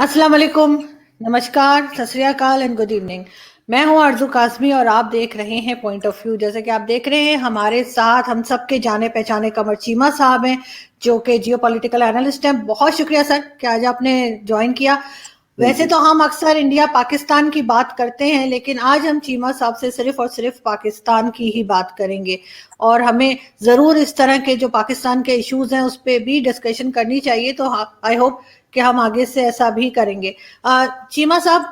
अस्सलाम वालेकुम, नमस्कार, सत श्री अकाल एंड गुड इवनिंग। मैं हूं आरजू कासमी और आप देख रहे हैं पॉइंट ऑफ व्यू। जैसे कि आप देख रहे हैं हमारे साथ हम सबके जाने पहचाने कमर चीमा साहब हैं जो कि जियो पॉलिटिकल एनालिस्ट हैं। बहुत शुक्रिया सर कि आज आपने ज्वाइन किया। वैसे तो हम अक्सर इंडिया पाकिस्तान की बात करते हैं, लेकिन आज हम चीमा साहब से सिर्फ और सिर्फ पाकिस्तान की ही बात करेंगे और हमें ज़रूर इस तरह के जो पाकिस्तान के इश्यूज हैं उस पर भी डिस्कशन करनी चाहिए। तो आई होप कि हम आगे से ऐसा भी करेंगे। चीमा साहब,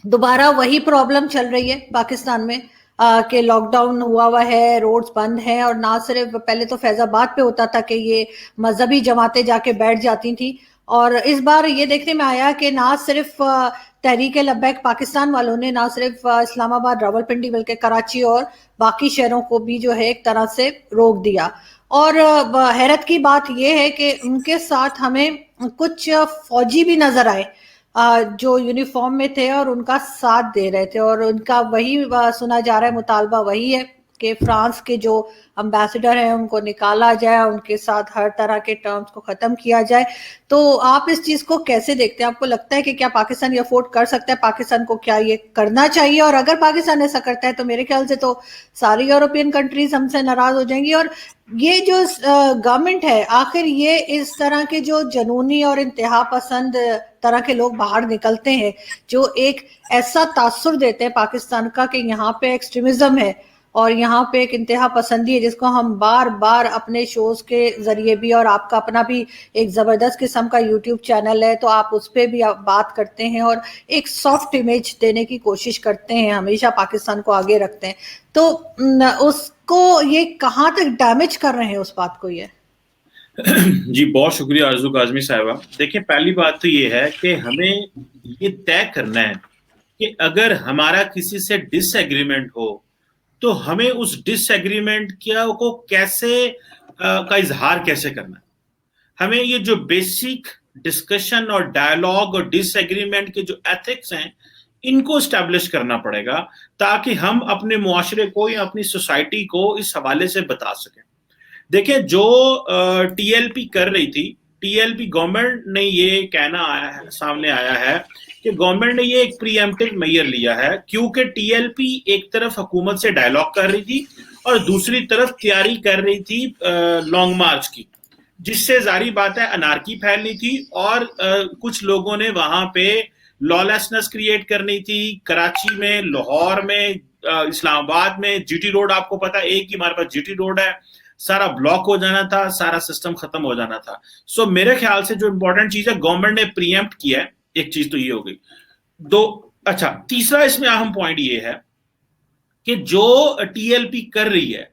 दोबारा वही प्रॉब्लम चल रही है पाकिस्तान में कि लॉकडाउन हुआ है, रोड्स बंद हैं, और ना सिर्फ पहले तो फैजाबाद पे होता था कि ये मजहबी जमातें जाके बैठ जाती थी, और इस बार ये देखने में आया कि ना सिर्फ तहरीक लब्बैक पाकिस्तान वालों ने ना सिर्फ इस्लामाबाद, रावलपिंडी, बल्कि कराची और बाकी शहरों को भी जो है एक तरह से रोक दिया। और हैरत की बात यह है कि उनके साथ हमें कुछ फौजी भी नजर आए जो यूनिफॉर्म में थे और उनका साथ दे रहे थे, और उनका वही सुना जा रहा है, मुतालबा वही है कि फ्रांस के जो एम्बेसडर हैं उनको निकाला जाए, उनके साथ हर तरह के टर्म्स को खत्म किया जाए। तो आप इस चीज को कैसे देखते हैं? आपको लगता है कि क्या पाकिस्तान ये अफोर्ड कर सकता है? पाकिस्तान को क्या ये करना चाहिए? और अगर पाकिस्तान ऐसा करता है तो मेरे ख्याल से तो सारी यूरोपियन कंट्रीज हमसे नाराज हो जाएंगी। और ये जो गवर्नमेंट है, आखिर ये इस तरह के जो जनूनी और इंतहा पसंद तरह के लोग बाहर निकलते हैं जो एक ऐसा तासुर देते हैं पाकिस्तान का कि यहाँ पे एक्सट्रीमिज्म है और यहाँ पे एक इंतहा पसंदी है, जिसको हम बार बार अपने शोज के जरिए भी, और आपका अपना भी एक जबरदस्त किस्म का यूट्यूब चैनल है तो आप उस पर भी आप बात करते हैं और एक सॉफ्ट इमेज देने की कोशिश करते हैं, हमेशा पाकिस्तान को आगे रखते हैं। तो उसको ये कहाँ तक डैमेज कर रहे हैं उस बात को? ये जी बहुत शुक्रिया आरजू काजमी साहिबा। देखिए, पहली बात तो ये है कि हमें ये तय करना है कि अगर हमारा किसी से डिसएग्रीमेंट हो तो हमें उस डिसएग्रीमेंट को कैसे का इजहार कैसे करना है। हमें ये जो बेसिक डिस्कशन और डायलॉग और डिसएग्रीमेंट के जो एथिक्स हैं इनको स्टैब्लिश करना पड़ेगा ताकि हम अपने मुआशरे को या अपनी सोसाइटी को इस हवाले से बता सकें। देखिए, जो टीएलपी कर रही थी, टीएलपी गवर्नमेंट ने ये कहना आया है, सामने आया है कि गवर्नमेंट ने ये एक प्रीएम्प्टिव मेजर लिया है क्योंकि टीएलपी एक तरफ हुकूमत से डायलॉग कर रही थी और दूसरी तरफ तैयारी कर रही थी लॉन्ग मार्च की, जिससे जारी बात है अनार्की फैलनी थी और कुछ लोगों ने वहां पे लॉलेसनेस क्रिएट करनी थी। कराची में, लाहौर में, इस्लामाबाद में, जीटी रोड आपको पता है, एक ही हमारे पास जीटी रोड है, सारा ब्लॉक हो जाना था, सारा सिस्टम खत्म हो जाना था। सो मेरे ख्याल से जो इंपॉर्टेंट चीज है गवर्नमेंट ने प्रीएम्प्ट किया है, एक चीज तो ये हो गई। अच्छा, तीसरा इसमें अहम पॉइंट ये है कि जो टीएलपी कर रही है,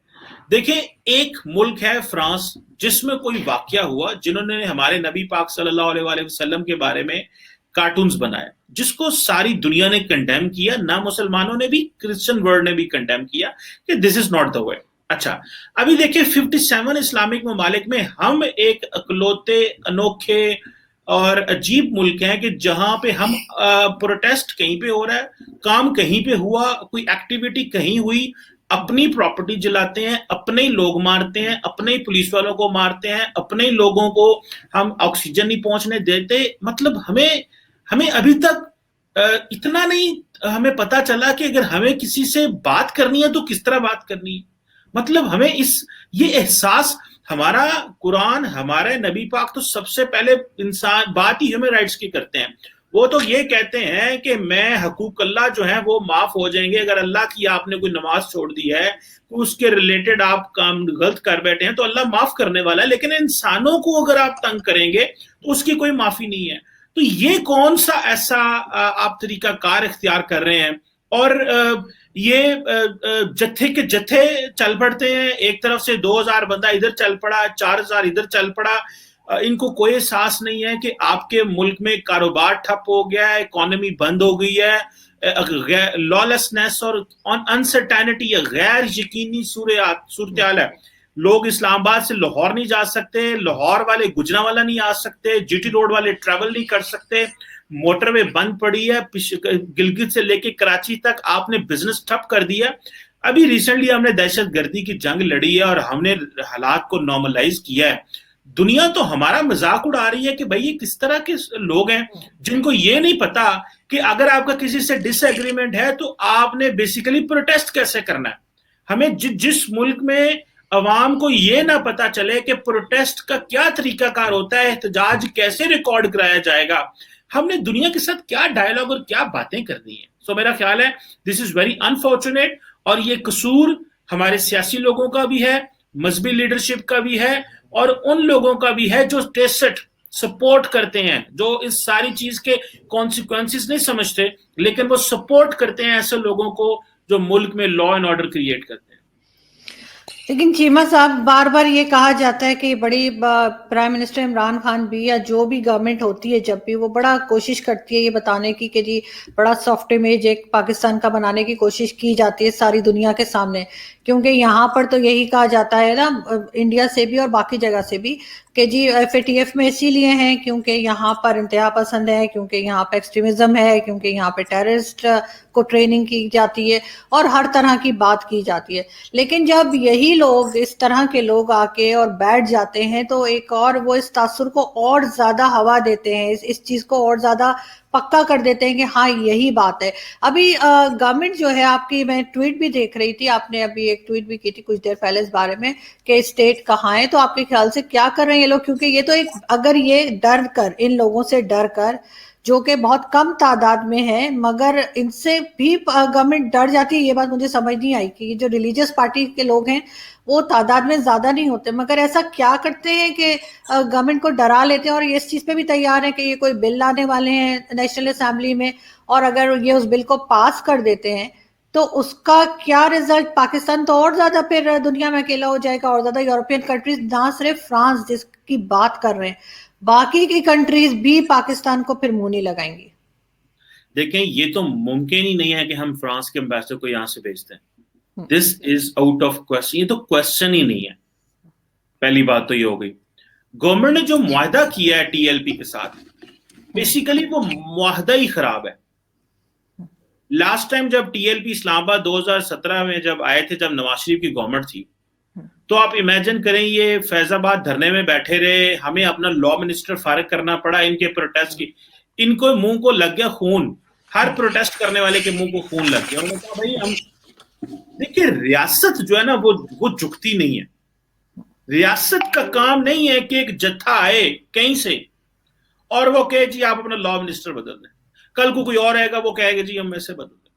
देखिए एक मुल्क है फ्रांस जिसमें कोई वाकया हुआ, जिन्होंने हमारे नबी पाक सल्लल्लाहु अलैहि वसल्लम के बारे में कार्टून्स बनाए, जिसको सारी दुनिया ने कंडेम किया, ना मुसलमानों ने भी, क्रिश्चियन वर्ल्ड ने भी कंडेम किया कि this is not the way. अच्छा, अभी देखिए 57 इस्लामिक ममालिक में हम एक अकलौते, अनोखे और अजीब मुल्क हैं कि जहां पे हम प्रोटेस्ट कहीं पे हो रहा है, काम कहीं पे हुआ, कोई एक्टिविटी कहीं हुई, अपनी प्रॉपर्टी जलाते हैं, अपने ही लोग मारते हैं, अपने ही पुलिस वालों को मारते हैं, अपने ही लोगों को हम ऑक्सीजन नहीं पहुंचने देते। मतलब हमें अभी तक इतना नहीं हमें पता चला कि अगर हमें किसी से बात करनी है तो किस तरह बात करनी है। मतलब हमें ये एहसास, हमारा कुरान, हमारे नबी पाक तो सबसे पहले इंसान बात ही ह्यूमन राइट्स की करते हैं। वो तो ये कहते हैं कि मैं हकूक अल्लाह जो है वो माफ हो जाएंगे, अगर अल्लाह की आपने कोई नमाज छोड़ दी है तो उसके रिलेटेड आप काम गलत कर बैठे हैं तो अल्लाह माफ करने वाला है, लेकिन इंसानों को अगर आप तंग करेंगे तो उसकी कोई माफी नहीं है। तो ये कौन सा ऐसा आप तरीका कार इख्तियार कर रहे हैं? और ये जत्थे के जत्थे चल पड़ते हैं, एक तरफ से 2000 बंदा इधर चल पड़ा, 4000 इधर चल पड़ा। इनको कोई एहसास नहीं है कि आपके मुल्क में कारोबार ठप हो गया है, इकोनॉमी बंद हो गई है, लॉलेसनेस और अनसर्टेनिटी, गैर यकीनी सूरत हाल है। लोग इस्लामाबाद से लाहौर नहीं जा सकते, लाहौर वाले गुजरांवाला नहीं आ सकते, जीटी रोड वाले ट्रेवल नहीं कर सकते, मोटरवे बंद पड़ी है, गिलगित से लेके कराची तक आपने बिजनेस ठप कर दिया। अभी रिसेंटली हमने दहशत गर्दी की जंग लड़ी है और हमने हालात को नॉर्मलाइज किया है। دنیا تو ہمارا مذاق اڑا رہی ہے کہ بھائی یہ کس طرح کے لوگ ہیں جن کو یہ نہیں پتا کہ اگر آپ کا کسی سے ڈس ایگریمنٹ ہے تو آپ نے بیسیکلی پروٹیسٹ کیسے کرنا ہے. ہمیں جس ملک میں عوام کو یہ نہ پتا چلے کہ پروٹیسٹ کا کیا طریقہ کار ہوتا ہے, احتجاج کیسے ریکارڈ کرایا جائے گا, ہم نے دنیا کے ساتھ کیا ڈائلاگ اور کیا باتیں کرنی ہیں. سو میرا خیال ہے دس از ویری انفارچونیٹ, اور یہ قصور ہمارے سیاسی لوگوں کا بھی ہے, مذہبی لیڈرشپ کا بھی ہے, اور ان لوگوں کا بھی ہے جو ٹیسٹ سپورٹ کرتے ہیں, جو اس ساری چیز کے کانسیکوینسز نہیں سمجھتے لیکن وہ سپورٹ کرتے ہیں ایسے لوگوں کو جو ملک میں لا اینڈ آرڈر کریٹ کرتے ہیں. لیکن چیمہ صاحب بار بار یہ کہا جاتا ہے کہ بڑی پرائم منسٹر عمران خان بھی یا جو بھی گورنمنٹ ہوتی ہے جب بھی وہ بڑا کوشش کرتی ہے یہ بتانے کی کہ جی بڑا سافٹ امیج ایک پاکستان کا بنانے کی کوشش کی جاتی ہے ساری دنیا کے سامنے, کیونکہ یہاں پر تو یہی کہا جاتا ہے نا انڈیا سے بھی اور باقی جگہ سے بھی کہ جی FATF میں اسی لیے ہیں کیونکہ یہاں پر انتہا پسند ہے, کیونکہ یہاں پہ ایکسٹریمزم ہے, کیونکہ یہاں پہ ٹیررسٹ کو ٹریننگ کی جاتی ہے اور ہر طرح کی بات کی جاتی ہے. لیکن جب یہی لوگ اس طرح کے لوگ آ کے اور بیٹھ جاتے ہیں تو ایک اور وہ اس تاثر کو اور زیادہ ہوا دیتے ہیں, اس چیز کو اور زیادہ پکا کر دیتے ہیں کہ ہاں یہی بات ہے. ابھی گورنمنٹ جو ہے آپ کی, میں ٹویٹ بھی دیکھ رہی تھی, آپ نے ابھی ایک ٹویٹ بھی کی تھی کچھ دیر پہلے اس بارے میں کہ اسٹیٹ کہاں ہے, تو آپ کے خیال سے کیا کر رہے ہیں یہ لوگ, کیونکہ یہ تو ایک اگر یہ ڈر کر ان لوگوں سے ڈر کر جو کہ بہت کم تعداد میں ہے مگر ان سے بھی گورنمنٹ ڈر جاتی ہے, یہ بات مجھے سمجھ نہیں آئی کہ یہ جو ریلیجیس پارٹی کے لوگ ہیں وہ تعداد میں زیادہ نہیں ہوتے مگر ایسا کیا کرتے ہیں کہ گورنمنٹ کو ڈرا لیتے ہیں اور یہ اس چیز پہ بھی تیار ہیں کہ یہ کوئی بل لانے والے ہیں نیشنل اسمبلی میں, اور اگر یہ اس بل کو پاس کر دیتے ہیں تو اس کا کیا رزلٹ, پاکستان تو اور زیادہ پھر دنیا میں اکیلا ہو جائے گا, اور زیادہ یورپین کنٹریز, نہ صرف فرانس جس کی بات کر رہے ہیں, باقی کی کنٹریز بھی پاکستان کو پھر منہ نہیں لگائیں گی. دیکھیں یہ تو ممکن ہی نہیں ہے کہ ہم فرانس کے امبیسڈر کو یہاں سے بھیجتے ہیں. دس از آؤٹ آف کوسچن, یہ تو کوسچن ہی نہیں ہے. پہلی بات تو یہ ہو گئی. گورنمنٹ نے جو معاہدہ کیا ہے TLP کے ساتھ بیسیکلی وہ معاہدہ ہی خراب ہے. لاسٹ ٹائم جب TLP اسلام آباد 2017 میں جب آئے تھے, جب نواز شریف کی گورنمنٹ تھی, تو آپ امیجن کریں یہ فیض آباد دھرنے میں بیٹھے رہے, ہمیں اپنا لا منسٹر فارغ کرنا پڑا ان کے پروٹیسٹ کی, ان کو منہ کو لگ گیا خون, ہر پروٹیسٹ کرنے والے کے منہ کو خون لگ گیا. انہوں نے کہا بھائی ہم دیکھیے ریاست جو ہے نا وہ جھکتی نہیں ہے. ریاست کا کام نہیں ہے کہ ایک جتھا آئے کہیں سے اور وہ کہے جی آپ اپنا لا منسٹر بدل دیں, کل کو کوئی اور آئے گا وہ کہے گا جی ہم ایسے بدل دیں.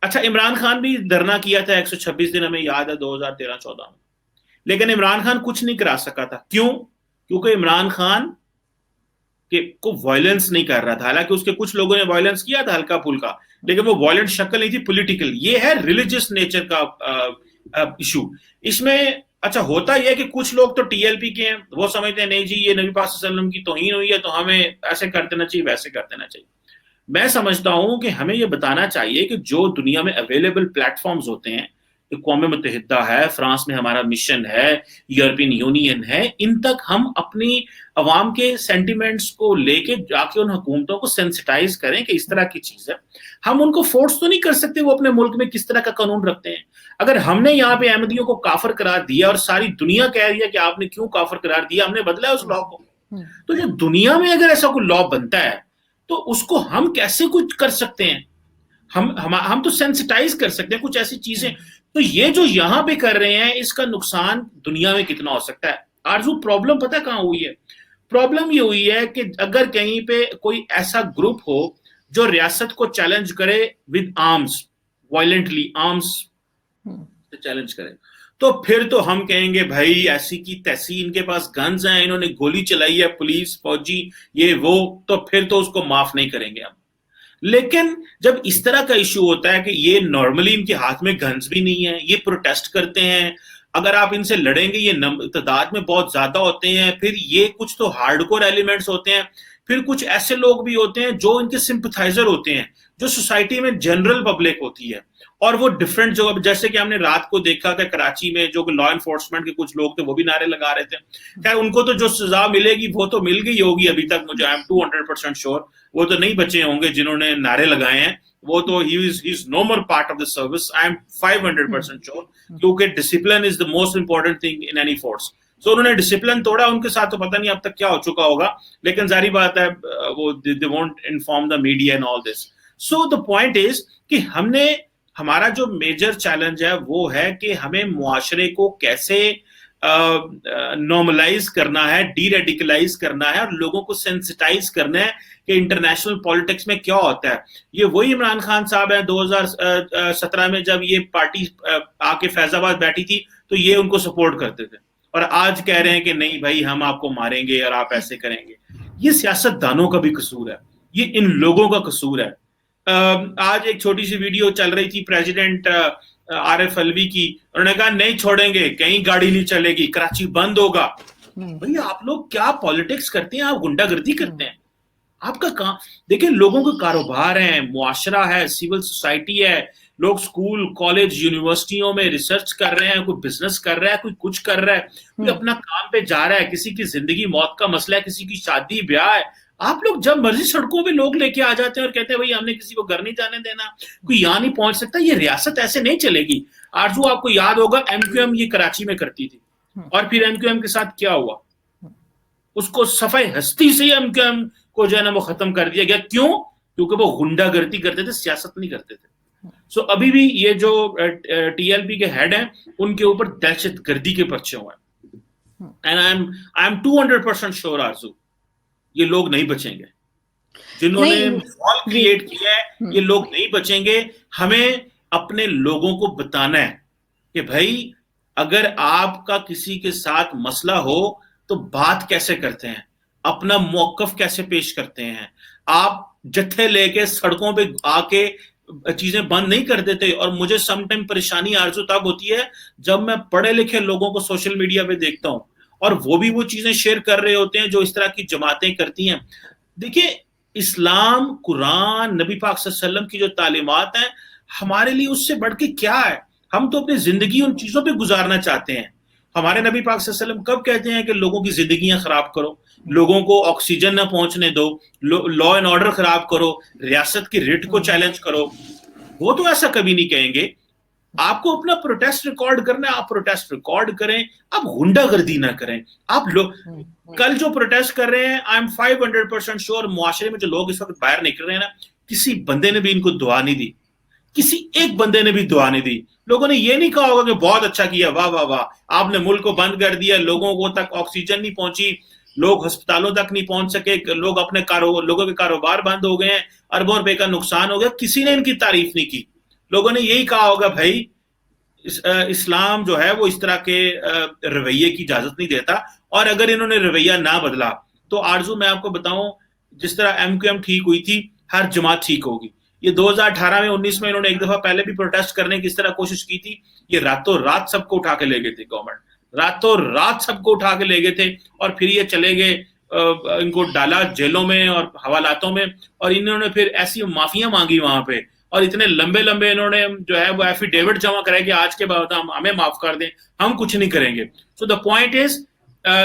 اچھا عمران خان بھی دھرنا کیا تھا 126 دن, ہمیں یاد ہے 2013-14 میں, لیکن عمران خان کچھ نہیں کرا سکا تھا. کیوں؟ کیونکہ عمران خان کو وائلنس نہیں کر رہا تھا. حالانکہ اس کے کچھ لوگوں نے وائلنس کیا تھا ہلکا پھلکا, لیکن وہ وائلنٹ شکل نہیں تھی, پولیٹیکل. یہ ہے ریلیجس نیچر کا ایشو اس میں. اچھا ہوتا یہ ہے کہ کچھ لوگ تو TLP کے ہیں, وہ سمجھتے ہیں نہیں جی یہ نبی پاک صلی اللہ علیہ وسلم کی توہین ہوئی ہے تو ہمیں ایسے کر دینا چاہیے ویسے کر دینا چاہیے. میں سمجھتا ہوں کہ ہمیں یہ بتانا چاہیے کہ جو دنیا میں اویلیبل پلیٹ فارمز ہوتے ہیں, اقوام متحدہ ہے, فرانس میں ہمارا مشن ہے, یورپین یونین ہے, ان تک ہم اپنی عوام کے سینٹیمنٹس کو لے کے جا کے ان حکومتوں کو سینسٹائز کریں کہ اس طرح کی چیز ہے. ہم ان کو فورس تو نہیں کر سکتے وہ اپنے ملک میں کس طرح کا قانون رکھتے ہیں. اگر ہم نے یہاں پہ احمدیوں کو کافر قرار دیا اور ساری دنیا کہہ رہی ہے کہ آپ نے کیوں کافر قرار دیا, ہم نے بدلا ہے اس لا کو, تو جو دنیا میں اگر ایسا کوئی لا بنتا ہے تو اس کو ہم کیسے کچھ کر سکتے ہیں. ہم تو سینسٹائز کر سکتے ہیں کچھ ایسی چیزیں. تو یہ جو یہاں پہ کر رہے ہیں اس کا نقصان دنیا میں کتنا ہو سکتا ہے. آرزو پرابلم پتہ کہاں ہوئی ہے؟ پرابلم یہ ہوئی ہے کہ اگر کہیں پہ کوئی ایسا گروپ ہو جو ریاست کو چیلنج کرے with arms, violently arms challenge کرے, تو پھر تو ہم کہیں گے بھائی ایسی کی تیسی, ان کے پاس گنز ہیں, انہوں نے گولی چلائی ہے, پولیس فوجی یہ وہ, تو پھر تو اس کو معاف نہیں کریں گے ہم. لیکن جب اس طرح کا ایشو ہوتا ہے کہ یہ نارملی ان کے ہاتھ میں گنز بھی نہیں ہے, یہ پروٹیسٹ کرتے ہیں, اگر آپ ان سے لڑیں گے یہ تعداد میں بہت زیادہ ہوتے ہیں, پھر یہ کچھ تو ہارڈ کور ایلیمنٹس ہوتے ہیں, پھر کچھ ایسے لوگ بھی ہوتے ہیں جو ان کے سمپتھائزر ہوتے ہیں, جو سوسائٹی میں جنرل پبلک ہوتی ہے, اور وہ ڈفرینٹ جو جیسے کہ ہم نے رات کو دیکھا کہ کراچی میں جو لا انفورسمنٹ کے کچھ لوگ تھے وہ بھی نعرے لگا رہے تھے. خیر ان کو تو جو سزا ملے گی وہ تو مل گئی ہوگی ابھی تک, مجھے آئی ایم 200% شیور وہ تو نہیں بچے ہوں گے جنہوں نے نعرے لگائے ہیں, وہ تو he is no more part of the service. I am 500% sure, کیونکہ discipline is the most important thing in any force. सो उन्होंने डिसिप्लिन तोड़ा, उनके साथ तो पता नहीं अब तक क्या हो चुका होगा, लेकिन जारी बात है वो they won't inform the media and all this. So the point is कि हमारा जो मेजर चैलेंज है वो है कि हमें मुआशरे को कैसे नॉर्मलाइज करना है, डीरेडिकलाइज करना है और लोगों को सेंसिटाइज करना है कि इंटरनेशनल पॉलिटिक्स में क्या होता है. ये वही इमरान खान साहब है 2017 में जब ये पार्टी आके फैजाबाद बैठी थी तो ये उनको सपोर्ट करते थे, और आज कह रहे हैं कि नहीं भाई हम आपको मारेंगे और आप ऐसे करेंगे. ये सियासतदानों का भी कसूर है, ये इन लोगों का कसूर है. आज एक छोटी सी वीडियो चल रही थी प्रेसिडेंट आरिफ अलवी की, उन्होंने कहा नहीं छोड़ेंगे, कहीं गाड़ी नहीं चलेगी, कराची बंद होगा. भाई आप लोग क्या पॉलिटिक्स करते हैं, आप गुंडागर्दी करते हैं. आपका काम देखिए, लोगों के कारोबार है, मुआशरा है, सिविल सोसाइटी है, लोग स्कूल कॉलेज यूनिवर्सिटियों में रिसर्च कर रहे हैं, कोई बिजनेस कर रहा है, कोई कुछ कर रहा है, कोई अपना काम पे जा रहा है, किसी की जिंदगी मौत का मसला है, किसी की शादी ब्याह है. आप लोग जब मर्जी सड़कों पे लोग लेके आ जाते हैं और कहते हैं भाई हमने किसी को घर नहीं जाने देना, कोई यहाँ नहीं पहुंच सकता. ये रियासत ऐसे नहीं चलेगी. आरजू आपको याद होगा एमक्यूएम ये कराची में करती थी, और फिर एमक्यूएम के साथ क्या हुआ, उसको सफाई हस्ती से एमक्यूएम को जो है ना वो खत्म कर दिया गया. क्यों? क्योंकि वो गुंडागर्दी करते थे, सियासत नहीं करते थे. सो अभी भी ये जो टीएलपी के हेड हैं उनके ऊपर दहशतगर्दी के पर्चे हुए हैं, एंड आई एम 200% श्योर आरजू ये लोग नहीं बचेंगे. जिन्होंने माहौल क्रिएट किया है ये लोग नहीं बचेंगे. हमें अपने लोगों को बताना है कि भाई अगर आपका किसी के साथ मसला हो तो बात कैसे करते हैं, अपना मौकफ कैसे पेश करते हैं. आप जत्थे लेके सड़कों पे आके चीजें बंद नहीं कर देते. और मुझे सम टाइम परेशानी आरजू तब होती है जब मैं पढ़े लिखे लोगों को सोशल मीडिया पे देखता हूं और वो भी वो चीजें शेयर कर रहे होते हैं जो इस तरह की जमातें करती हैं. देखिए इस्लाम, कुरान, नबी पाक सल्लल्लाहु अलैहि वसल्लम की जो तालीमात हैं हमारे लिए उससे बढ़ के क्या है. हम तो अपनी जिंदगी उन चीजों पे गुजारना चाहते हैं. हमारे नबी पाक सल्लल्लाहु अलैहि वसल्लम कब कहते हैं कि लोगों की जिंदगियां खराब करो, लोगों को ऑक्सीजन ना पहुंचने दो, लॉ एंड ऑर्डर खराब करो, रियासत की रिट को चैलेंज करो. वो तो ऐसा कभी नहीं कहेंगे. आपको अपना प्रोटेस्ट रिकॉर्ड करना है, आप प्रोटेस्ट रिकॉर्ड करें, आप गुंडागर्दी ना करें. आप लोग कल जो प्रोटेस्ट कर रहे हैं, आई एम 500% श्योर मुआशरे में जो लोग इस वक्त बाहर निकल रहे हैं ना, किसी बंदे ने भी इनको दुआ नहीं दी, किसी एक बंदे ने भी दुआ नहीं दी. लोगों ने ये नहीं कहा होगा कि बहुत अच्छा किया, वाह वाह वाह, आपने मुल्क को बंद कर दिया, लोगों को तक ऑक्सीजन नहीं पहुंची, लोग अस्पतालों तक नहीं पहुंच सके, लोग अपने लोगों के कारोबार बंद हो गए हैं, अरबों रुपए का नुकसान हो गया. किसी ने इनकी तारीफ नहीं की. लोगों ने यही कहा होगा भाई इस्लाम जो है वो इस तरह के रवैये की इजाजत नहीं देता. और अगर इन्होंने रवैया ना बदला तो आरजू मैं आपको बताऊं, जिस तरह एमक्यूएम ठीक हुई थी, हर जमात ठीक होगी. ये 2018 में 19 में इन्होंने एक दफा पहले भी प्रोटेस्ट करने की इस तरह कोशिश की थी. ये रातों रात सबको उठा के ले गए थे, गवर्नमेंट रातों रात सबको उठा के ले गए थे, और फिर ये चले गए, इनको डाला जेलों में और हवालातों में, और इन्होंने फिर ऐसी माफियां मांगी वहां पे, और इतने लंबे लंबे इन्होंने जो है वो एफिडेविट जमा कराए कि आज के बाद हम हमें माफ कर दें, हम कुछ नहीं करेंगे. सो द पॉइंट इज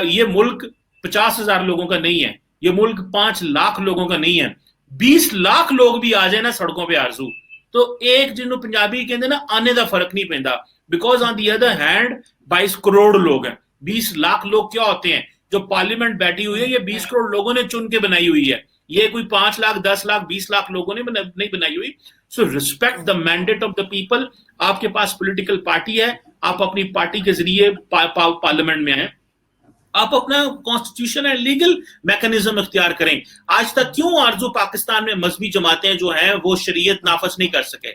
ये मुल्क 50,000 लोगों का नहीं है, ये मुल्क 5 लाख लोगों का नहीं है. 20 लाख लोग भी आ जाए ना सड़कों पे आरजू, तो एक जिन्होंने पंजाबी कहते ना आने का फर्क नहीं पैंदा. Because on the other hand 22 crore लोग हैं. 20 लाख लोग क्या होते हैं? जो पार्लियामेंट बैठी हुई है ये 20 करोड़ लोगों ने चुन के बनाई हुई है. ये कोई 5 लाख 10 लाख 20 लाख लोगों ने नहीं बनाई हुई. So respect the mandate of the people. आपके पास पॉलिटिकल पार्टी है, आप अपनी पार्टी के जरिए पार्लियामेंट में हैं, आप अपना कॉन्स्टिट्यूशन एंड लीगल मैकेनिज्म इख्तियार करें. आज तक क्यों आरजू पाकिस्तान में मजहबी जमातें जो हैं वो शरीयत नाफज नहीं कर सके?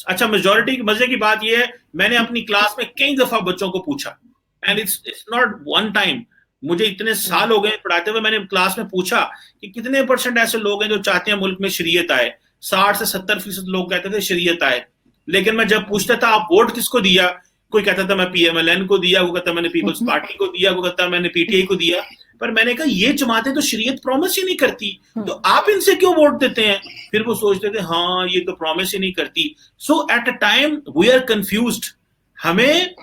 अच्छा, मेजॉरिटी की मजे की बात यह है, मैंने अपनी क्लास में कई दफा बच्चों को पूछा, and it's not one time, मुझे इतने साल हो गए पढ़ाते हुए, मैंने क्लास में पूछा कि कितने % ऐसे लोग हैं जो चाहते हैं मुल्क में शरीयत आए. 60 से 70% लोग कहते थे शरीयत आए. लेकिन मैं जब पूछता था आप वोट किसको दिया, कोई कहता था मैं PMLN को दिया, कोई कहता मैंने पीपल्स पार्टी को दिया, कोई कहता मैंने PTI को दिया. पर मैंने कहा ये जमातें तो शरीयत प्रॉमिस ही नहीं करती, तो आप इनसे क्यों वोट देते हैं? फिर वो सोचते थे हाँ ये तो प्रॉमिस ही नहीं करती. So at a time we are confused. हमें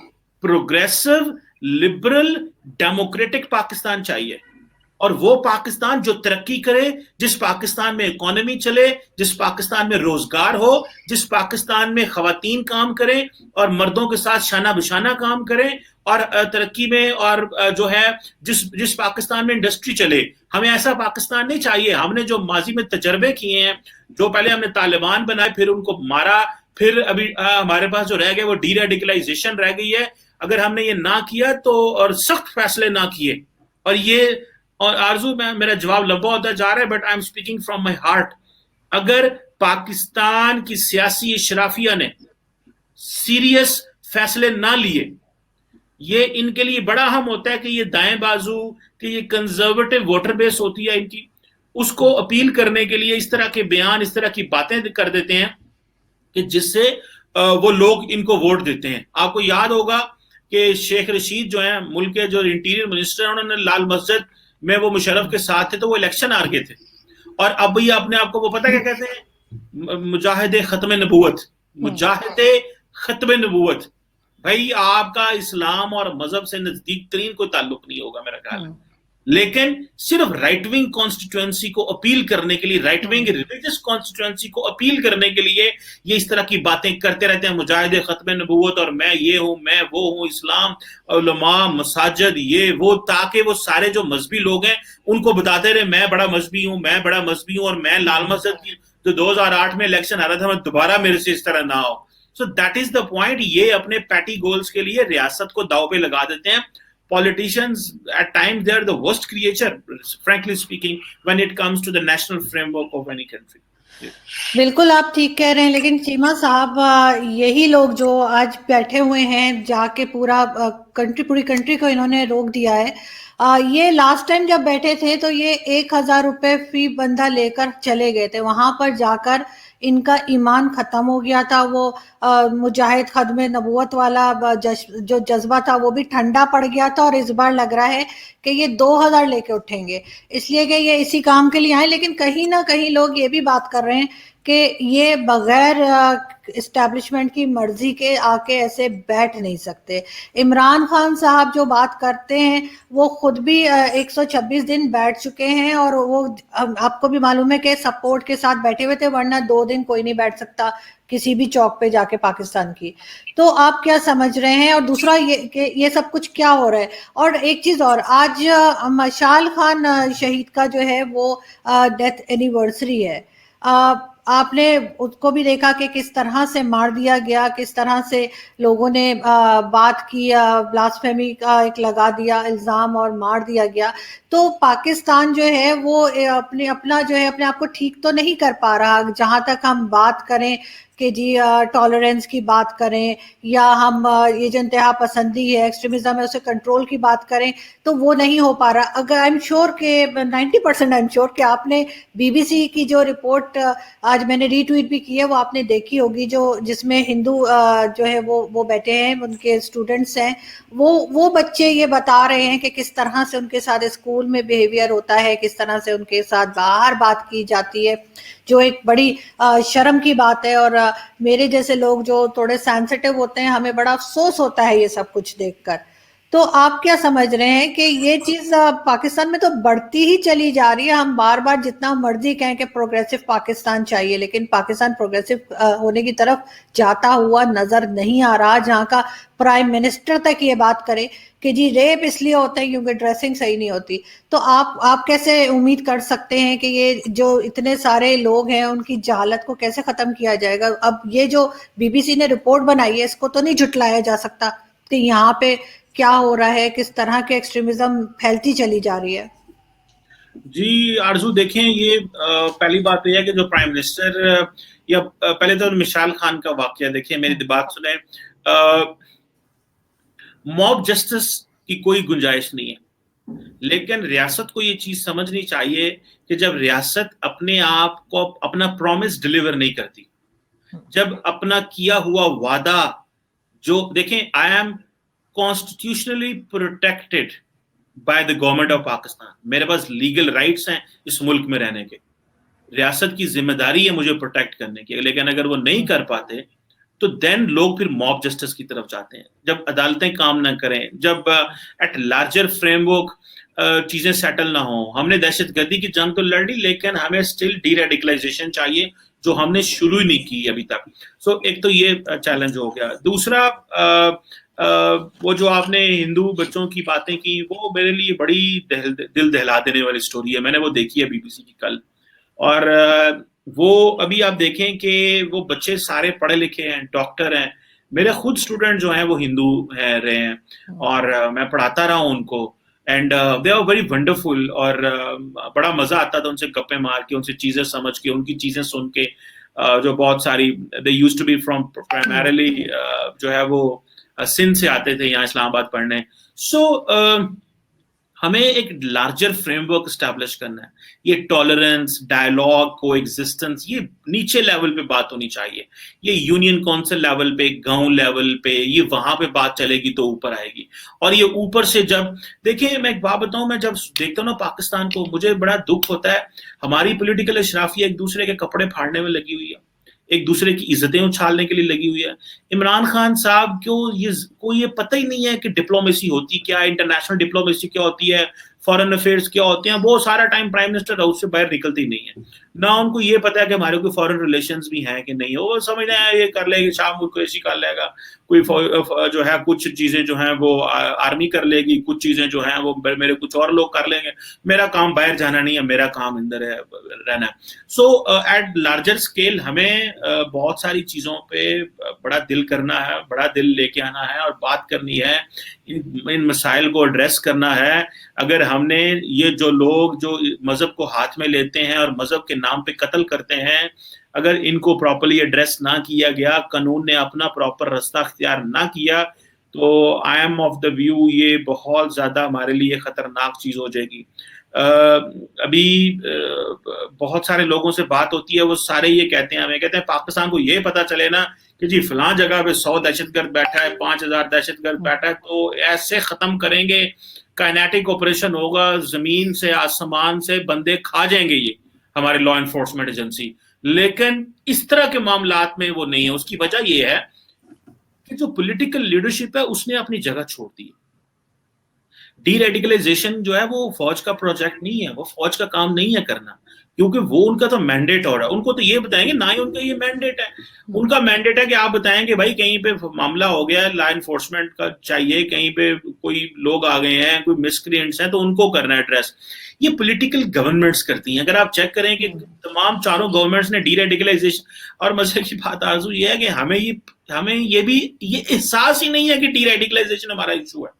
प्रोग्रेसिव, लिबरल, डेमोक्रेटिक पाकिस्तान चाहिए. اور وہ پاکستان جو ترقی کرے, جس پاکستان میں اکانومی چلے, جس پاکستان میں روزگار ہو, جس پاکستان میں خواتین کام کریں اور مردوں کے ساتھ شانہ بشانہ کام کریں اور ترقی میں, اور جو ہے جس پاکستان میں انڈسٹری چلے. ہمیں ایسا پاکستان نہیں چاہیے. ہم نے جو ماضی میں تجربے کیے ہیں, جو پہلے ہم نے طالبان بنائے پھر ان کو مارا, پھر ابھی ہمارے پاس جو رہ گئے وہ ڈی ریڈیکلائزیشن رہ گئی ہے. اگر ہم نے یہ نہ کیا تو, اور سخت فیصلے نہ کیے, اور یہ, اور آرزو میں میرا جواب لمبا ہوتا جا رہا ہے but I am speaking from my heart, اگر پاکستان کی سیاسی اشرافیہ نے سیریس فیصلے نہ لیے, یہ ان کے لیے بڑا اہم ہوتا ہے کہ یہ دائیں بازو, کہ یہ کنزرویٹو ووٹر بیس ہوتی ہے ان کی, اس کو اپیل کرنے کے لیے اس طرح کے بیان, اس طرح کی باتیں کر دیتے ہیں کہ جس سے وہ لوگ ان کو ووٹ دیتے ہیں. آپ کو یاد ہوگا کہ شیخ رشید جو ہیں ملک کے جو انٹیریئر منسٹر ہیں, انہوں نے لال مسجد میں وہ مشرف کے ساتھ تھے تو وہ الیکشن ہار گئے تھے, اور اب یہ اپنے آپ کو وہ پتہ کیا کہتے ہیں, مجاہد ختم نبوت, مجاہد ختم نبوت. بھائی آپ کا اسلام اور مذہب سے نزدیک ترین کوئی تعلق نہیں ہوگا میرا خیال ہے, لیکن صرف رائٹ ونگ کانسٹیٹوئنسی کو اپیل کرنے کے لیے, رائٹ ونگ ریلیجس کانسٹیٹوئنسی کو اپیل کرنے کے لیے یہ اس طرح کی باتیں کرتے رہتے ہیں, مجاہد ختم نبوت, اور میں یہ ہوں, میں وہ ہوں, اسلام, علماء, مساجد, یہ وہ, تاکہ وہ سارے جو مذہبی لوگ ہیں ان کو بتاتے رہے میں بڑا مذہبی ہوں, میں بڑا مذہبی ہوں, اور میں لال مسجد کی جو 2008 میں الیکشن آ رہا تھا, میں دوبارہ میرے سے اس طرح نہ ہو. So that is the point. یہ اپنے پیٹی گولز کے لیے ریاست کو داؤ پہ لگا دیتے ہیں. Politicians at times they are the worst creature, frankly speaking, when it comes to the national framework of any country. بالکل آپ ٹھیک کہہ رہے ہیں, لیکن چیمہ صاحب یہی لوگ جو آج بیٹھے ہوئے ہیں جا کے پوری کنٹری کو انہوں نے روک دیا ہے, یہ لاسٹ ٹائم جب بیٹھے تھے تو یہ 1,000 روپے فی بندہ لے کر چلے گئے تھے. وہاں پر جا کر ان کا ایمان ختم ہو گیا تھا, وہ مجاہد ختم نبوت والا جو جذبہ تھا وہ بھی ٹھنڈا پڑ گیا تھا, اور اس بار لگ رہا ہے کہ یہ 2,000 لے کے اٹھیں گے, اس لیے کہ یہ اسی کام کے لیے آئے. لیکن کہیں نہ کہیں لوگ یہ بھی بات کر رہے ہیں کہ یہ بغیر اسٹیبلشمنٹ کی مرضی کے آ کے ایسے بیٹھ نہیں سکتے. عمران خان صاحب جو بات کرتے ہیں وہ خود بھی 126 دن بیٹھ چکے ہیں, اور وہ آپ کو بھی معلوم ہے کہ سپورٹ کے ساتھ بیٹھے ہوئے تھے, ورنہ 2 دن کوئی نہیں بیٹھ سکتا کسی بھی چوک پہ جا کے پاکستان کی. تو آپ کیا سمجھ رہے ہیں؟ اور دوسرا یہ کہ یہ سب کچھ کیا ہو رہا ہے. اور ایک چیز اور, آج مشال خان شہید کا جو ہے وہ ڈیتھ اینیورسری ہے. آپ نے اس کو بھی دیکھا کہ کس طرح سے مار دیا گیا, کس طرح سے لوگوں نے بات کی, بلاسفیمی کا ایک لگا دیا الزام اور مار دیا گیا. تو پاکستان جو ہے وہ اپنا جو ہے اپنے آپ کو ٹھیک تو نہیں کر پا رہا. جہاں تک ہم بات کریں کہ جی ٹالرنس کی بات کریں, یا ہم یہ جو انتہا پسندی ہے, ایکسٹریمزم ہے, اسے کنٹرول کی بات کریں, تو وہ نہیں ہو پا رہا. اگر آئی ایم شیور کہ 90% آئی ایم شیور کہ آپ نے بی بی سی کی جو رپورٹ آج میں نے ری ٹویٹ بھی کی ہے وہ آپ نے دیکھی ہوگی, جس میں ہندو جو ہے وہ بیٹھے ہیں, ان کے اسٹوڈنٹس ہیں, وہ بچے یہ بتا رہے ہیں کہ کس طرح سے ان کے ساتھ اسکول میں بیہیویئر ہوتا ہے, کس طرح سے ان کے ساتھ باہر بات کی جاتی ہے, جو ایک بڑی شرم کی بات ہے. اور میرے جیسے لوگ جو تھوڑے سینسٹیو ہوتے ہیں, ہمیں بڑا افسوس ہوتا ہے یہ سب کچھ دیکھ کر. تو آپ کیا سمجھ رہے ہیں کہ یہ چیز پاکستان میں تو بڑھتی ہی چلی جا رہی ہے؟ ہم بار بار جتنا مرضی کہیں کہ پروگریسو پاکستان چاہیے, لیکن پاکستان پروگریسو ہونے کی طرف جاتا ہوا نظر نہیں آ رہا, جہاں کا پرائم منسٹر تک یہ بات کرے کہ جی ریپ اس لیے ہوتا ہے کیونکہ ڈریسنگ صحیح نہیں ہوتی. تو آپ کیسے امید کر سکتے ہیں کہ یہ جو اتنے سارے لوگ ہیں ان کی جہالت کو کیسے ختم کیا جائے گا؟ اب یہ جو بی بی سی نے رپورٹ بنائی ہے اس کو تو نہیں جھٹلایا جا سکتا کہ یہاں پہ کیا ہو رہا ہے, کس طرح کے ایکسٹریمزم پھیلتی چلی جا رہی ہے. جی آرزو, دیکھیں یہ پہلی بات یہ ہے کہ جو پرائم منسٹر, یا پہلے تو مشال خان کا واقعہ دیکھیں, میری بات سنیں, موب جسٹس کی کوئی گنجائش نہیں ہے, لیکن ریاست کو یہ چیز سمجھنی چاہیے کہ جب ریاست اپنے آپ کو اپنا پرومس ڈیلیور نہیں کرتی, جب اپنا کیا ہوا وعدہ, جو دیکھیں I am constitutionally protected by the government of Pakistan, میرے پاس لیگل رائٹس ہیں اس ملک میں رہنے کے, ریاست کی ذمہ داری ہے مجھے پروٹیکٹ کرنے کی, لیکن اگر وہ نہیں کر پاتے تو دین لوگ پھر موب جسٹس کی طرف جاتے ہیں. جب عدالتیں کام نہ کریں, جب ایٹ لارجر فریم ورک चीजें सेटल ना हो। हमने दहशतगर्दी की जंग तो लड़ ली, लेकिन हमें स्टिल डी रेडिकलाइजेशन चाहिए, जो हमने शुरू ही नहीं की अभी तक। सो एक तो ये चैलेंज हो गया। दूसरा वो जो आपने हिंदू बच्चों की बातें की, वो मेरे लिए बड़ी दिल दहला देने वाली स्टोरी है। मैंने वो देखी है बीबीसी की कल, और वो अभी आप देखें कि वो बच्चे सारे पढ़े लिखे हैं, डॉक्टर हैं। मेरे खुद स्टूडेंट जो हैं वो हिंदू हैं रहे हैं, और मैं पढ़ाता रहा हूँ उनको, and they are very wonderful. और बड़ा मजा आता था उनसे गप्पे मार के, उनसे चीजें समझ के, उनकी चीजें सुन के। जो बहुत सारी they used to be from primarily जो है वो सिंध से आते थे यहाँ इस्लामाबाद पढ़ने। सो हमें एक लार्जर फ्रेमवर्क स्टैब्लिश करना है। ये टॉलरेंस, डायलॉग, कोएग्जिस्टेंस, ये नीचे लेवल पे बात होनी चाहिए। ये यूनियन काउंसिल लेवल पे, गांव लेवल पे, ये वहां पे बात चलेगी तो ऊपर आएगी। और ये ऊपर से जब देखिए, मैं एक बात बताऊं, मैं जब देखता हूं ना पाकिस्तान को, मुझे बड़ा दुख होता है। हमारी पॉलिटिकल अशराफिया एक दूसरे के कपड़े फाड़ने में लगी हुई है, एक दूसरे की इज्जतें उछालने के लिए लगी हुई है। इमरान खान साहब को ये पता ही नहीं है कि डिप्लोमेसी होती क्या है, इंटरनेशनल डिप्लोमेसी क्या होती है, फॉरेन अफेयर्स क्या होते हैं। वो सारा टाइम प्राइम मिनिस्टर हाउस से बाहर निकलते ही नहीं है। ना उनको ये पता है कि हमारे कोई फॉरेन रिलेशंस भी हैं कि नहीं। वो समझ रहे हैं ये कर लेगी, शाम को ऐसी कर लेगा, कोई जो है कुछ चीजें जो हैं वो आर्मी कर लेगी, कुछ चीजें जो हैं वो मेरे कुछ और लोग कर लेंगे। मेरा काम बाहर जाना नहीं है, मेरा काम अंदर है रहना है। सो एट लार्जर स्केल हमें बहुत सारी चीजों पे बड़ा दिल करना है, बड़ा दिल लेके आना है और बात करनी है, इन मसाइल को एड्रेस करना है। अगर हमने ये जो लोग जो मजहब को हाथ में लेते हैं और मजहब के नाम पे कत्ल करते हैं, अगर इनको प्रॉपर्ली एड्रेस ना किया गया, कानून ने अपना प्रॉपर रास्ता अख्तियार ना किया, तो I am of the view ये बहुत ज्यादा हमारे लिए खतरनाक चीज हो जाएगी। अभी बहुत सारे लोगों से बात होती है, वो सारे ये कहते हैं, हमें कहते हैं पाकिस्तान को ये पता चले ना कि जी फलां जगह पे 100 दहशतगर्द बैठा है, 5000 दहशतगर्द बैठा है, तो ऐसे खत्म करेंगे, काइनेटिक ऑपरेशन होगा, जमीन से आसमान से बंदे खा जाएंगे ये हमारे लॉ एनफोर्समेंट एजेंसी। लेकिन इस तरह के मामलात में वो नहीं है। उसकी वजह ये है कि जो पॉलिटिकल लीडरशिप है उसने अपनी जगह छोड़ दी। डी रेडिकलाइजेशन जो है वो फौज का प्रोजेक्ट नहीं है, वो फौज का काम नहीं है करना, क्योंकि वो उनका तो मैंडेट हो रहा है। उनको तो ये बताएंगे, ना ही उनका ये मैंडेट है। उनका मैंडेट है कि आप बताएंगे भाई कहीं पे मामला हो गया, लॉ एनफोर्समेंट का चाहिए, कहीं पे कोई लोग आ गए हैं, कोई मिसक्रिएंट्स हैं, तो उनको करना है एड्रेस। ये पॉलिटिकल गवर्नमेंट्स करती हैं। अगर आप चेक करें कि तमाम चारों गवर्नमेंट्स ने डी रेडिकलाइजेशन, और मजे की बात आरजू ये है कि हमें ये भी ये एहसास ही नहीं है कि डी रेडिकलाइजेशन हमारा इशू है।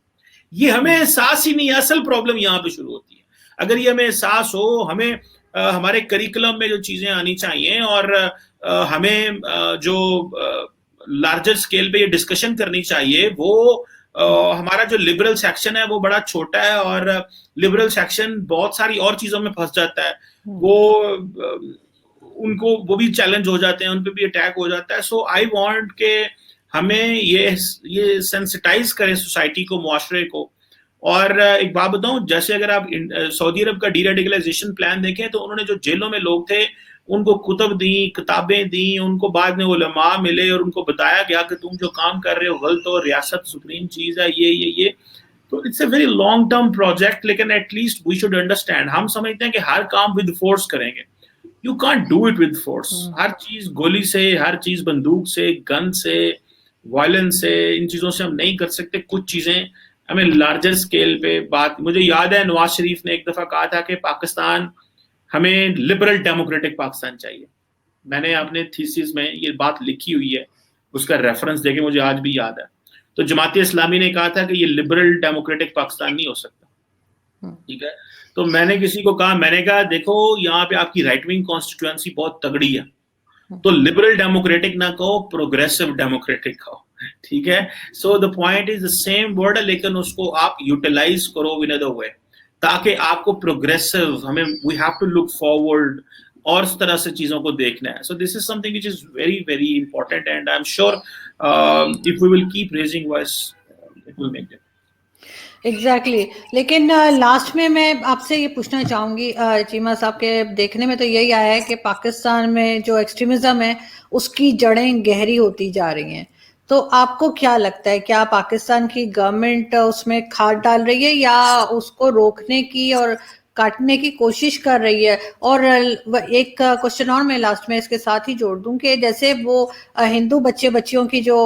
ये हमें एहसास ही नहीं है। असल प्रॉब्लम यहाँ पे शुरू होती है। अगर ये हमें एहसास हो, हमें हमारे करिकुलम में जो चीजें आनी चाहिए, और हमें जो लार्जर स्केल पे ये डिस्कशन करनी चाहिए, वो हमारा जो लिबरल सेक्शन है वो बड़ा छोटा है, और लिबरल सेक्शन बहुत सारी और चीजों में फंस जाता है। वो भी चैलेंज हो जाते हैं, उन पे भी अटैक हो जाता है। सो आई वांट के हमें ये सेंसिटाइज करें सोसाइटी को, मुआशरे को। और एक बात बताऊं, जैसे अगर आप सऊदी अरब का डी रेडिकलाइजेशन प्लान देखें, तो उन्होंने जो जेलों में लोग थे उनको कुतब दी, किताबें दी, उनको बाद में उलमा मिले और उनको बताया गया कि तुम जो काम कर रहे हो गलत हो, रियासत सुप्रीम चीज है, ये। तो it's a very long term project, लेकिन एटलीस्ट वी शुड अंडरस्टैंड। हम समझते हैं कि हर काम विद फोर्स करेंगे, you can't do it with force. हर चीज गोली से, हर चीज बंदूक से, गन से, वायलेंस से, इन चीजों से हम नहीं कर सकते। कुछ चीजें हमें लार्जर स्केल पे बात, मुझे याद है नवाज शरीफ ने एक दफा कहा था कि पाकिस्तान, हमें लिबरल डेमोक्रेटिक पाकिस्तान चाहिए। मैंने अपने थीसिस में ये बात लिखी हुई है, उसका रेफरेंस देके मुझे आज भी याद है। तो जमात इस्लामी ने कहा था कि ये लिबरल डेमोक्रेटिक पाकिस्तान नहीं हो सकता, ठीक है। तो मैंने किसी को कहा, मैंने कहा देखो यहाँ पे आपकी राइट विंग कॉन्स्टिट्यूएंसी बहुत तगड़ी है, तो लिबरल डेमोक्रेटिक ना कहो, प्रोग्रेसिव डेमोक्रेटिक कहो, ठीक है। So the point is the same word है, लेकिन उसको आप यूटिलाइज करो इन अदर वे, ताकि आपको प्रोग्रेसिव, हमें we have to look forward, और इस तरह से चीजों को देखना है। So this is something which is very very important, and I am sure if we will keep raising voice it will make it. Exactly लेकिन लास्ट में मैं आपसे ये पूछना चाहूंगी, चीमा साहब के देखने में तो यही आया है कि पाकिस्तान में जो एक्सट्रीमिज्म है उसकी जड़ें गहरी होती जा रही हैं। تو آپ کو کیا لگتا ہے کیا پاکستان کی گورنمنٹ اس میں کھاد ڈال رہی ہے یا اس کو روکنے کی اور کاٹنے کی کوشش کر رہی ہے؟ اور ایک کوشچن اور میں لاسٹ میں اس کے ساتھ ہی جوڑ دوں کہ جیسے وہ ہندو بچیوں کی جو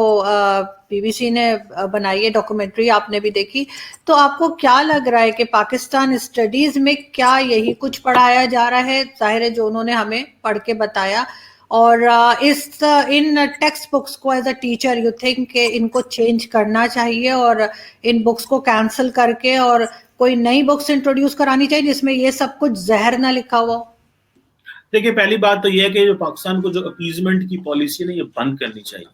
بی بی سی نے بنائی ہے ڈاکومنٹری، آپ نے بھی دیکھی، تو آپ کو کیا لگ رہا ہے کہ پاکستان اسٹڈیز میں کیا یہی کچھ پڑھایا جا رہا ہے؟ ظاہر ہے جو انہوں نے ہمیں پڑھ کے بتایا، اور ان ٹیکسٹ بکس کو as a teacher you think کہ ان کو چینج کرنا چاہیے اور ان بکس کو کینسل کر کے اور کوئی نئی بکس انٹروڈیوس کرانی چاہیے جس میں یہ سب کچھ زہر نہ لکھا ہوا ہو؟ دیکھیے پہلی بات تو یہ ہے کہ جو پاکستان کو جو اپیزمنٹ کی پالیسی ہے نا یہ بند کرنی چاہیے.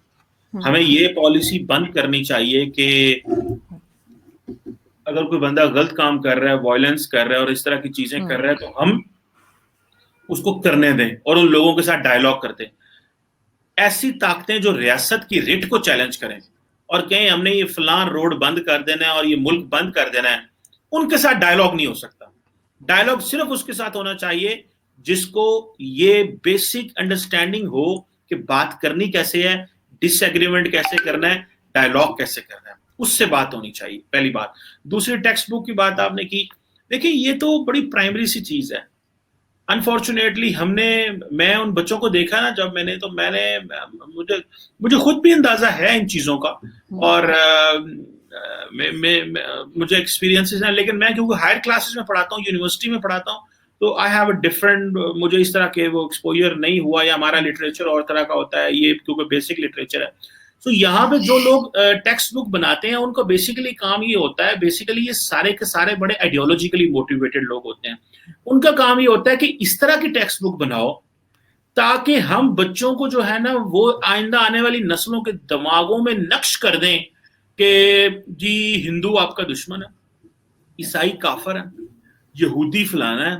ہمیں یہ پالیسی بند کرنی چاہیے کہ اگر کوئی بندہ غلط کام کر رہا ہے، وائلنس کر رہا ہے اور اس طرح کی چیزیں کر رہا ہے تو ہم اس کو کرنے دیں اور ان لوگوں کے ساتھ ڈائلاگ کرتے ہیں. ایسی طاقتیں جو ریاست کی ریٹ کو چیلنج کریں اور کہیں ہم نے یہ فلاں روڈ بند کر دینا ہے اور یہ ملک بند کر دینا ہے، ان کے ساتھ ڈائلاگ نہیں ہو سکتا. ڈائلاگ صرف اس کے ساتھ ہونا چاہیے جس کو یہ بیسک انڈرسٹینڈنگ ہو کہ بات کرنی کیسے ہے، ڈس ایگریمنٹ کیسے کرنا ہے، ڈائلاگ کیسے کرنا ہے، اس سے بات ہونی چاہیے. پہلی بات. دوسری ٹیکسٹ بک کی بات آپ نے کی، دیکھیں یہ تو بڑی پرائمری سی چیز ہے. انفارچونیٹلی میں ان بچوں کو دیکھا نا جب میں نے مجھے خود بھی اندازہ ہے ان چیزوں کا اور مجھے ایکسپیرینسز ہیں، لیکن میں کیونکہ ہائر کلاسز میں پڑھاتا ہوں، یونیورسٹی میں پڑھاتا ہوں، تو آئی ہیو اے ڈفرنٹ، مجھے اس طرح کے وہ ایکسپوجر نہیں ہوا، یا ہمارا لٹریچر اور طرح کا ہوتا ہے، یہ کیونکہ بیسک لٹریچر ہے. تو یہاں پہ جو لوگ ٹیکسٹ بک بناتے ہیں ان کا بیسیکلی کام یہ ہوتا ہے، بیسیکلی یہ سارے کے سارے بڑے آئیڈیولوجیکلی موٹیویٹڈ لوگ ہوتے ہیں. ان کا کام یہ ہوتا ہے کہ اس طرح کی ٹیکسٹ بک بناؤ تاکہ ہم بچوں کو جو ہے نا وہ آئندہ آنے والی نسلوں کے دماغوں میں نقش کر دیں کہ جی ہندو آپ کا دشمن ہے، عیسائی کافر ہے، یہودی فلانا ہے،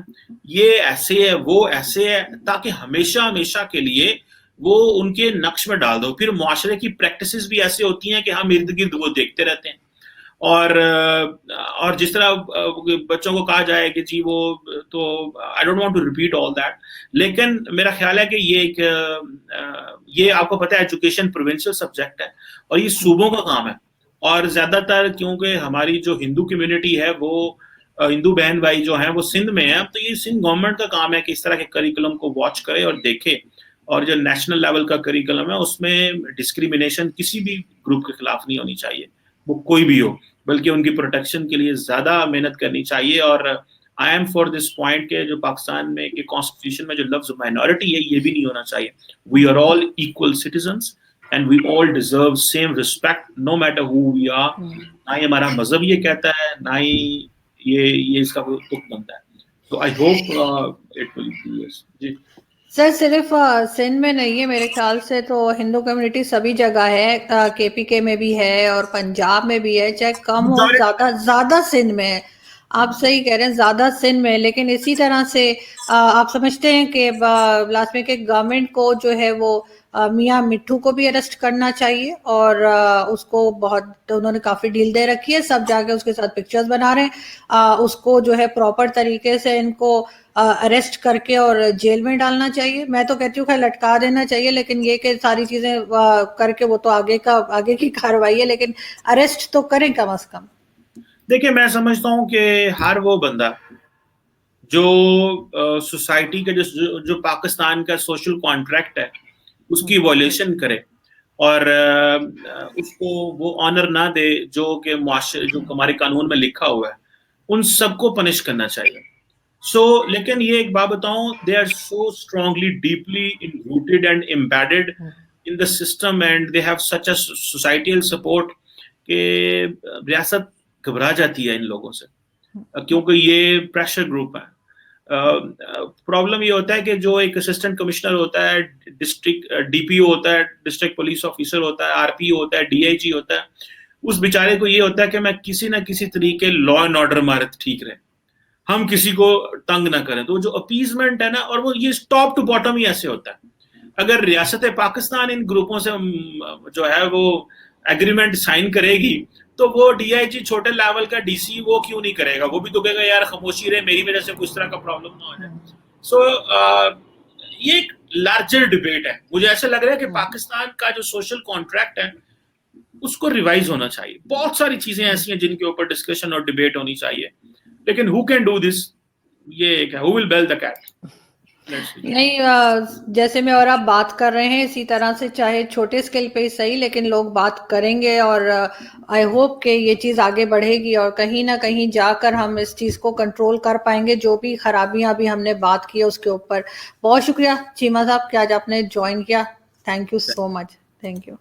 یہ ایسے ہے وہ ایسے ہے، تاکہ ہمیشہ ہمیشہ کے لیے وہ ان کے نقش میں ڈال دو. پھر معاشرے کی پریکٹسز بھی ایسے ہوتی ہیں کہ ہم ارد گرد وہ دیکھتے رہتے ہیں. اور جس طرح بچوں کو کہا جائے کہ جی وہ تو I don't want to repeat all that, لیکن میرا خیال ہے کہ یہ آپ کو پتہ ہے ایجوکیشن پروونشل سبجیکٹ ہے اور یہ صوبوں کا کام ہے. اور زیادہ تر کیونکہ ہماری جو ہندو کمیونٹی ہے وہ ہندو بہن بھائی جو ہیں وہ سندھ میں ہیں، تو یہ سندھ گورنمنٹ کا کام ہے کہ اس طرح کے کریکولم کو واچ کرے اور دیکھے. اور جو نیشنل لیول کا کریکولم ہے اس میں ڈسکریمنیشن کسی بھی گروپ کے خلاف نہیں ہونی چاہیے، وہ کوئی بھی ہو، بلکہ ان کی پروٹیکشن کے لیے زیادہ محنت کرنی چاہیے. اور I am for this point کہ جو پاکستان میں کہ کانسٹیٹیوشن میں جو لفظ مائنورٹی ہے یہ بھی نہیں ہونا چاہیے. We are all equal citizens and we all deserve same respect no matter who we are. نہ ہی ہمارا مذہب یہ کہتا ہے، نہ ہی یہ اس کا کوئی تک بنتا ہے. تو I hope it will be yes. جی سر صرف سندھ میں نہیں ہے، میرے خیال سے تو ہندو کمیونٹی سبھی جگہ ہے، کے پی کے میں بھی ہے اور پنجاب میں بھی ہے، چاہے کم ہو زیادہ سندھ میں ہے. آپ صحیح کہہ رہے ہیں زیادہ سندھ میں. لیکن اسی طرح سے آپ سمجھتے ہیں کہ لازمی کہ گورنمنٹ کو جو ہے وہ میاں مٹھو کو بھی اریسٹ کرنا چاہیے، اور اس کو بہت انہوں نے کافی ڈیل دے رکھی ہے، سب جا کے اس کے ساتھ پکچرز بنا رہے ہیں. اس کو جو ہے پراپر طریقے سے ان کو اریسٹ کر کے اور جیل میں ڈالنا چاہیے. میں تو کہتی ہوں کہ لٹکا دینا چاہیے، لیکن یہ کہ ساری چیزیں کر کے وہ تو آگے کی کارروائی ہے، لیکن اریسٹ تو کریں کم از کم. دیکھیں میں سمجھتا ہوں کہ ہر وہ بندہ جو سوسائٹی کا جو پاکستان کا سوشل کانٹریکٹ ہے اس کی وائلیشن کرے اور اس کو وہ آنر نہ دے جو کہ معاشرے جو ہمارے قانون میں لکھا ہوا ہے، ان سب کو پنش کرنا چاہیے. لیکن یہ ایک بات بتاؤں، they are so strongly deeply rooted and embedded in the system and they have such a societal support کہ ریاست گھبرا جاتی ہے ان لوگوں سے کیونکہ یہ پریشر گروپ ہے. پرابلم یہ ہوتا ہے کہ جو ایک اسسٹنٹ کمشنر ہوتا ہے، ڈسٹرکٹ ڈی پی او ہوتا ہے، ڈسٹرکٹ پولیس آفیسر ہوتا ہے، آر پی او ہوتا ہے، ڈی آئی جی ہوتا ہے، اس بیچارے کو یہ ہوتا ہے کہ میں کسی نہ کسی طریقے لا اینڈ آرڈر ہمارا ٹھیک رہے، ہم کسی کو تنگ نہ کریں. تو جو اپیزمنٹ ہے نا، اور وہ یہ ٹاپ ٹو باٹم ہی ایسے ہوتا ہے. اگر ریاست پاکستان ان گروپوں سے جو ہے وہ ایگریمنٹ سائن کرے گی تو وہ ڈی آئی جی چھوٹے لیول کا ڈی سی وہ کیوں نہیں کرے گا، وہ بھی تو کہے گا یار خاموشی رہے، میری وجہ سے کس طرح کا پرابلم نہ ہو جائے. سو یہ ایک لارجر ڈبیٹ ہے. مجھے ایسا لگ رہا ہے کہ پاکستان کا جو سوشل کانٹریکٹ ہے उसको रिवाइज होना चाहिए। बहुत सारी चीजें ऐसी हैं जिनके ऊपर डिस्कशन और डिबेट होनी चाहिए, लेकिन हु कैन डू दिस, ये एक है, who will bell the cat. नहीं, जैसे मैं और आप बात कर रहे हैं इसी तरह से, चाहे छोटे स्केल पे ही सही, लेकिन लोग बात करेंगे और आई होप कि ये चीज़ आगे बढ़ेगी और कहीं ना कहीं जाकर हम इस चीज़ को कंट्रोल कर पाएंगे। जो भी खराबियां अभी हमने बात की है उसके ऊपर। बहुत शुक्रिया चीमा साहब कि आज आपने ज्वाइन किया। Thank you so much. Thank you.